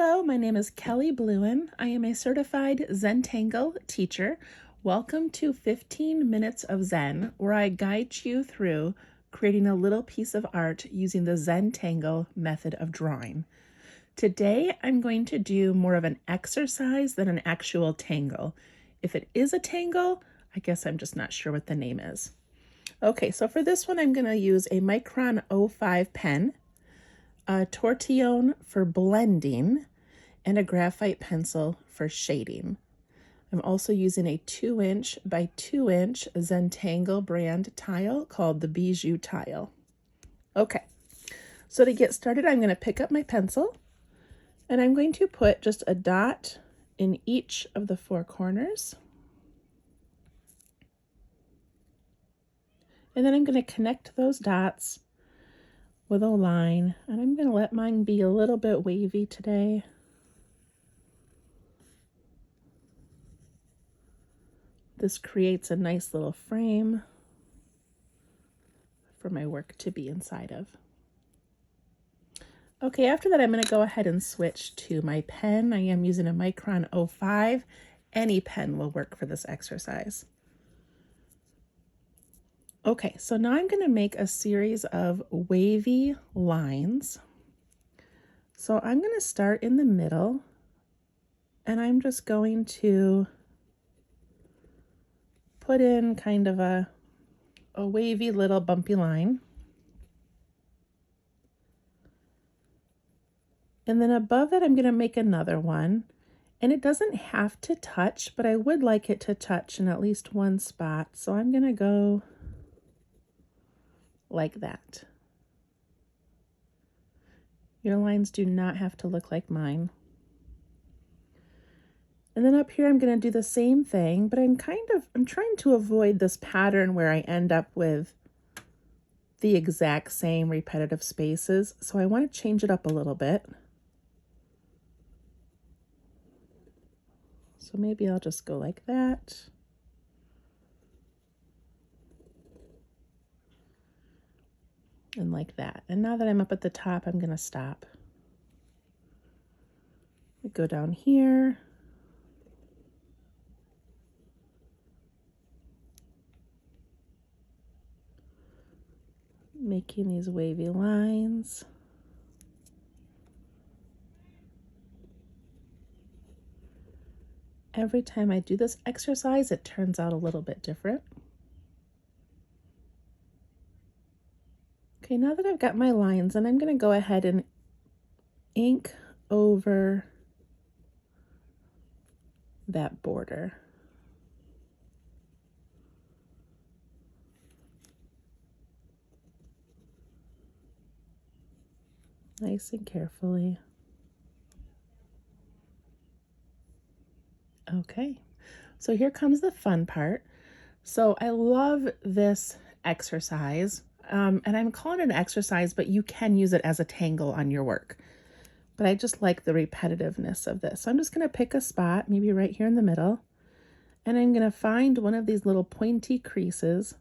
Hello, my name is Kelly Bluen. I am a certified Zentangle teacher. Welcome to 15 Minutes of Zen, where I guide you through creating a little piece of art using the Zentangle method of drawing. Today, I'm going to do more of an exercise than an actual tangle. If it is a tangle, I guess I'm just not sure what the name is. Okay, so for this one, I'm going to use a micron 05 pen, a tortillion for blending, and a graphite pencil for shading. I'm also using a 2" by 2" Zentangle brand tile called the Bijou tile. Okay, so to get started, I'm going to pick up my pencil and I'm going to put just a dot in each of the 4 corners. And then I'm going to connect those dots with a line, and I'm going to let mine be a little bit wavy today. This creates a nice little frame for my work to be inside of. Okay, after that, I'm going to go ahead and switch to my pen. I am using a micron 05. Any pen will work for this exercise. Okay, so now I'm going to make a series of wavy lines. So I'm going to start in the middle, and I'm just going to put in kind of a wavy little bumpy line. And then above it, I'm going to make another one. And it doesn't have to touch, but I would like it to touch in at least one spot. So I'm going to go like that. Your lines do not have to look like mine. And then up here, I'm going to do the same thing, but I'm trying to avoid this pattern where I end up with the exact same repetitive spaces. So I want to change it up a little bit. So maybe I'll just go like that. And like that. And now that I'm up at the top, I'm going to stop. I go down here. Making these wavy lines. Every time I do this exercise, it turns out a little bit different. Okay, now that I've got my lines, and I'm going to go ahead and ink over that border. Nice and carefully. Okay, so here comes the fun part. So I love this exercise, and I'm calling it an exercise, but you can use it as a tangle on your work. But I just like the repetitiveness of this. So I'm just going to pick a spot, maybe right here in the middle, and I'm going to find one of these little pointy creases,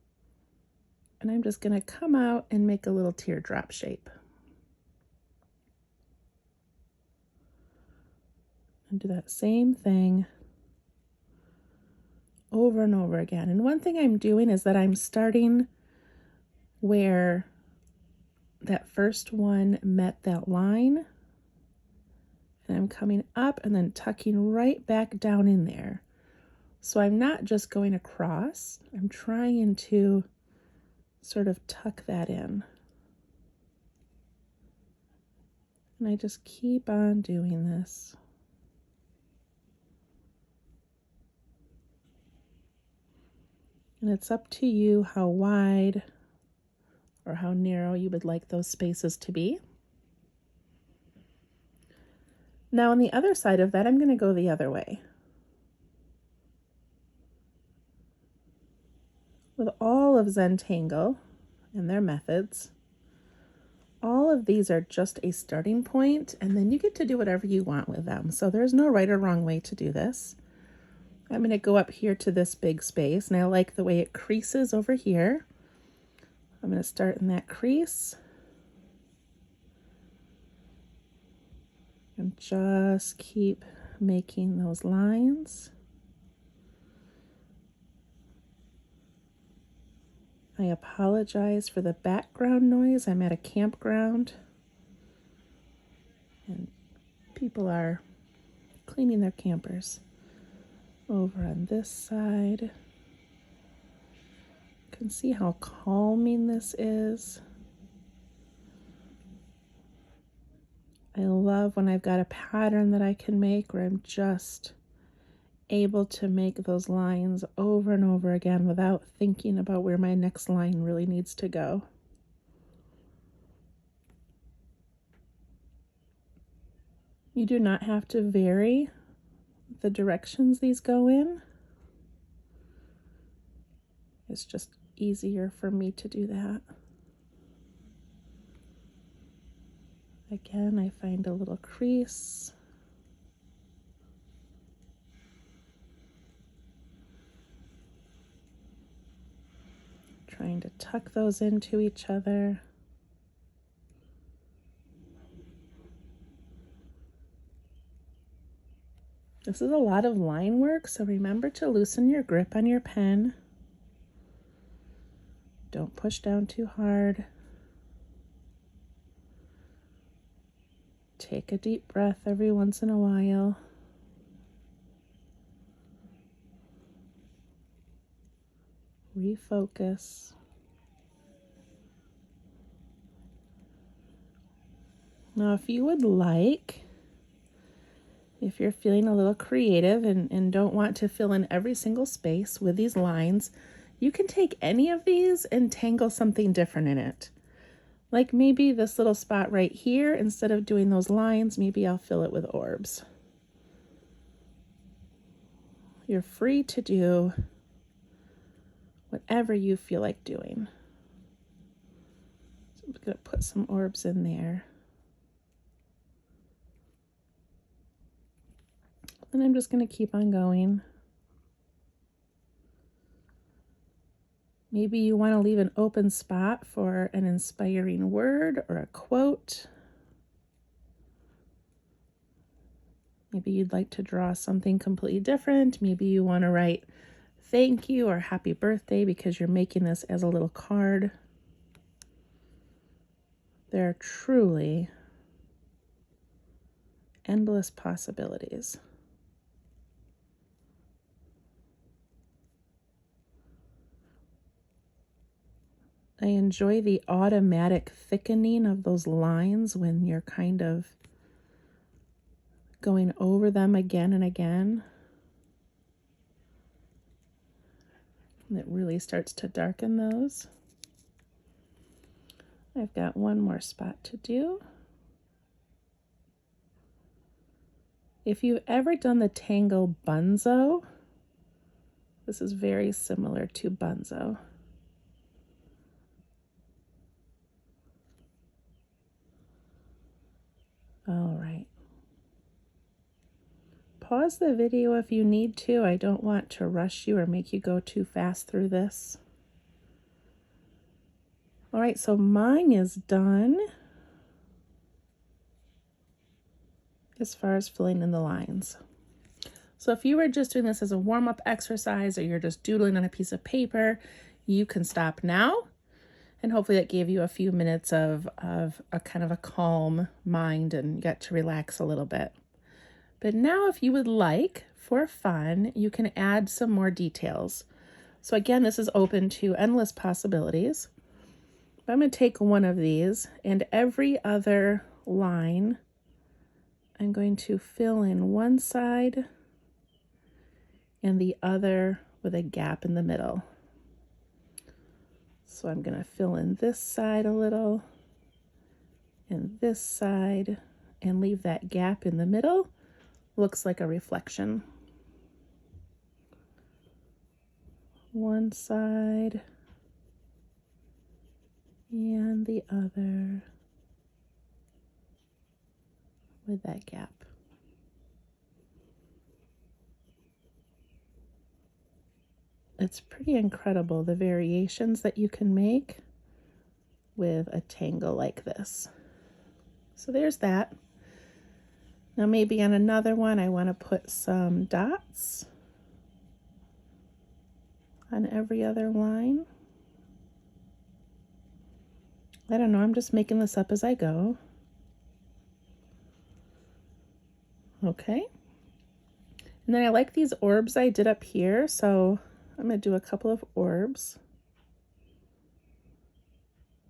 and I'm just going to come out and make a little teardrop shape. And do that same thing over and over again. And one thing I'm doing is that I'm starting where that first one met that line, and I'm coming up and then tucking right back down in there. So I'm not just going across, I'm trying to sort of tuck that in. And I just keep on doing this. And it's up to you how wide or how narrow you would like those spaces to be. Now on the other side of that, I'm going to go the other way. With all of Zentangle and their methods, all of these are just a starting point, and then you get to do whatever you want with them. So there's no right or wrong way to do this. I'm going to go up here to this big space, and I like the way it creases over here. I'm going to start in that crease and And just keep making those lines. I apologize for the background noise. I'm at a campground and people are cleaning their campers. Over on this side, you can see how calming this is. I love when I've got a pattern that I can make where I'm just able to make those lines over and over again without thinking about where my next line really needs to go. You do not have to vary the directions these go in. It's just easier for me to do that. Again, I find a little crease. Trying to tuck those into each other. This is a lot of line work, so remember to loosen your grip on your pen. Don't push down too hard. Take a deep breath every once in a while. Refocus. Now, if you would like, if you're feeling a little creative and don't want to fill in every single space with these lines, you can take any of these and tangle something different in it. Like maybe this little spot right here, instead of doing those lines, maybe I'll fill it with orbs. You're free to do whatever you feel like doing. So I'm going to put some orbs in there. And I'm just going to keep on going. Maybe you want to leave an open spot for an inspiring word or a quote. Maybe you'd like to draw something completely different. Maybe you want to write thank you or happy birthday because you're making this as a little card. There are truly endless possibilities. I enjoy the automatic thickening of those lines when you're kind of going over them again and again. It really starts to darken those. I've got one more spot to do. If you've ever done the Tangle Bunzo, this is very similar to Bunzo. All right. Pause the video if you need to. I don't want to rush you or make you go too fast through this. All right, so mine is done as far as filling in the lines. So if you were just doing this as a warm-up exercise or you're just doodling on a piece of paper, you can stop now. And hopefully that gave you a few minutes of a kind of a calm mind and you got to relax a little bit. But now if you would like, for fun, you can add some more details. So again, this is open to endless possibilities. I'm going to take one of these and every other line, I'm going to fill in one side and the other with a gap in the middle. So I'm going to fill in this side a little and this side and leave that gap in the middle. Looks like a reflection. One side and the other with that gap. It's pretty incredible the variations that you can make with a tangle like this. So there's that. Now maybe on another one I want to put some dots on every other line. I don't know, I'm just making this up as I go. Okay. And then I like these orbs I did up here, so I'm going to do a couple of orbs.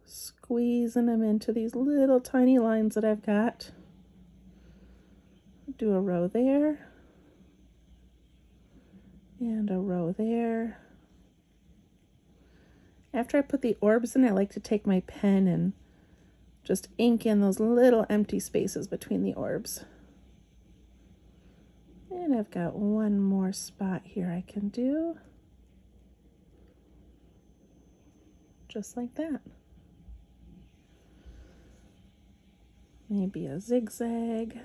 Squeezing them into these little tiny lines that I've got. Do a row there. And a row there. After I put the orbs in, I like to take my pen and just ink in those little empty spaces between the orbs. And I've got one more spot here I can do. Just like that. Maybe a zigzag.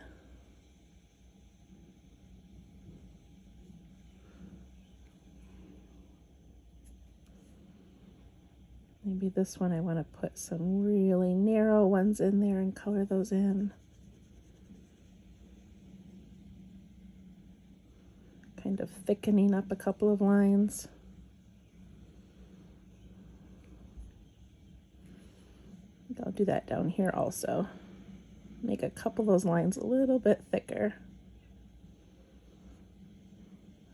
Maybe this one I want to put some really narrow ones in there and color those in. Kind of thickening up a couple of lines. I'll do that down here also. Make a couple of those lines a little bit thicker.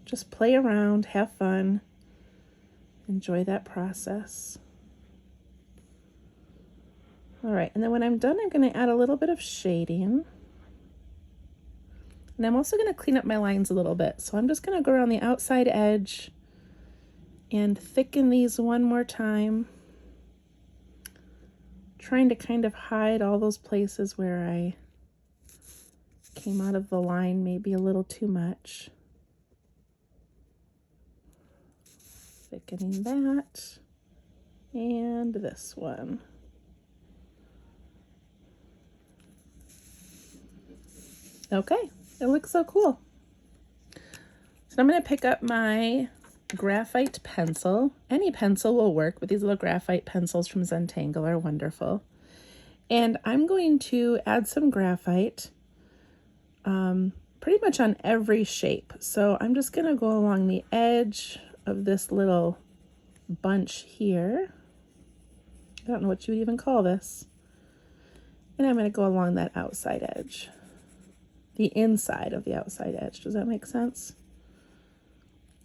Just play around, have fun, enjoy that process. All right, and then when I'm done, I'm going to add a little bit of shading. And I'm also going to clean up my lines a little bit. So I'm just going to go around the outside edge and thicken these one more time. Trying to kind of hide all those places where I came out of the line maybe a little too much. Thickening that. And this one. Okay, it looks so cool. So I'm going to pick up my graphite pencil. Any pencil will work, but these little graphite pencils from Zentangle are wonderful. And I'm going to add some graphite pretty much on every shape. So I'm just going to go along the edge of this little bunch here. I don't know what you would even call this. And I'm going to go along that outside edge. The inside of the outside edge. Does that make sense?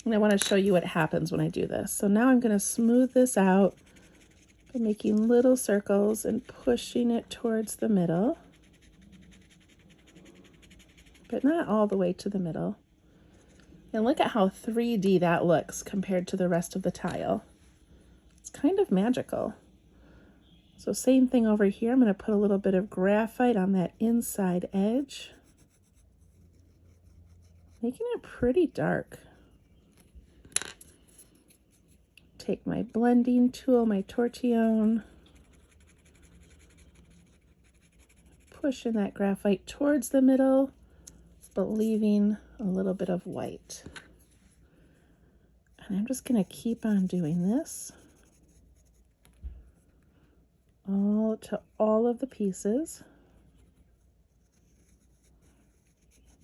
And I want to show you what happens when I do this. So now I'm going to smooth this out by making little circles and pushing it towards the middle. But not all the way to the middle. And look at how 3D that looks compared to the rest of the tile. It's kind of magical. So same thing over here. I'm going to put a little bit of graphite on that inside edge. Making it pretty dark. Take my blending tool, my tortillion, pushing that graphite towards the middle, but leaving a little bit of white. And I'm just going to keep on doing this all to all of the pieces.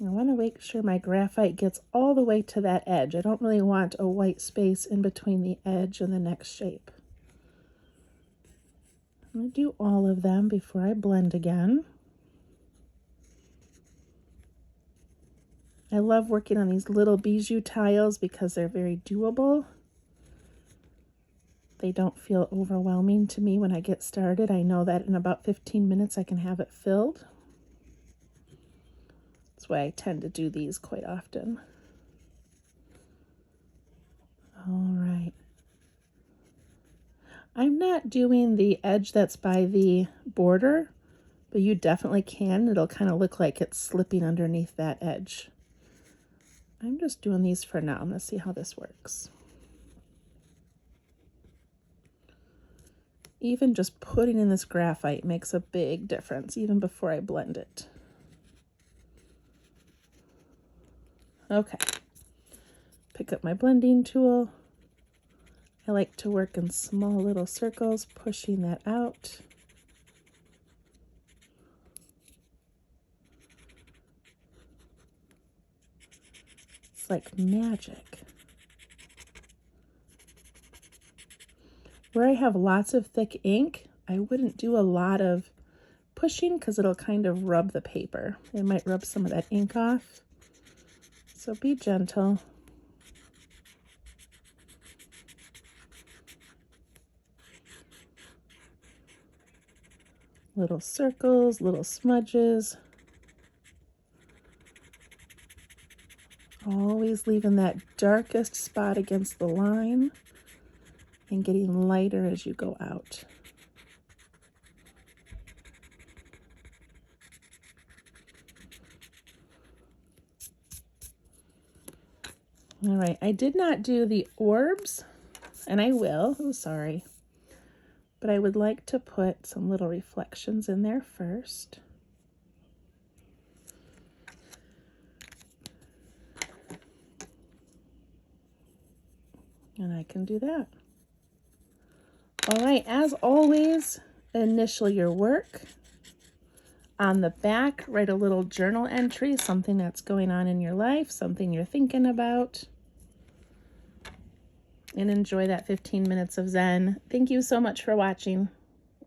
I want to make sure my graphite gets all the way to that edge. I don't really want a white space in between the edge and the next shape. I'm going to do all of them before I blend again. I love working on these little bijou tiles because they're very doable. They don't feel overwhelming to me when I get started. I know that in about 15 minutes I can have it filled. That's why I tend to do these quite often. All right. I'm not doing the edge that's by the border, but you definitely can. It'll kind of look like it's slipping underneath that edge. I'm just doing these for now. I'm going to see how this works. Even just putting in this graphite makes a big difference, even before I blend it. Okay, pick up my blending tool. I like to work in small little circles, pushing that out. like magic. Where I have lots of thick ink, I wouldn't do a lot of pushing because it'll kind of rub the paper. It might rub some of that ink off. So be gentle. Little circles, little smudges. Always leaving that darkest spot against the line and getting lighter as you go out. All right, I did not do the orbs, and I will. Oh, sorry. But I would like to put some little reflections in there first. And I can do that. All right, as always, initial your work. On the back, write a little journal entry, something that's going on in your life, something you're thinking about. And enjoy that 15 minutes of Zen. Thank you so much for watching.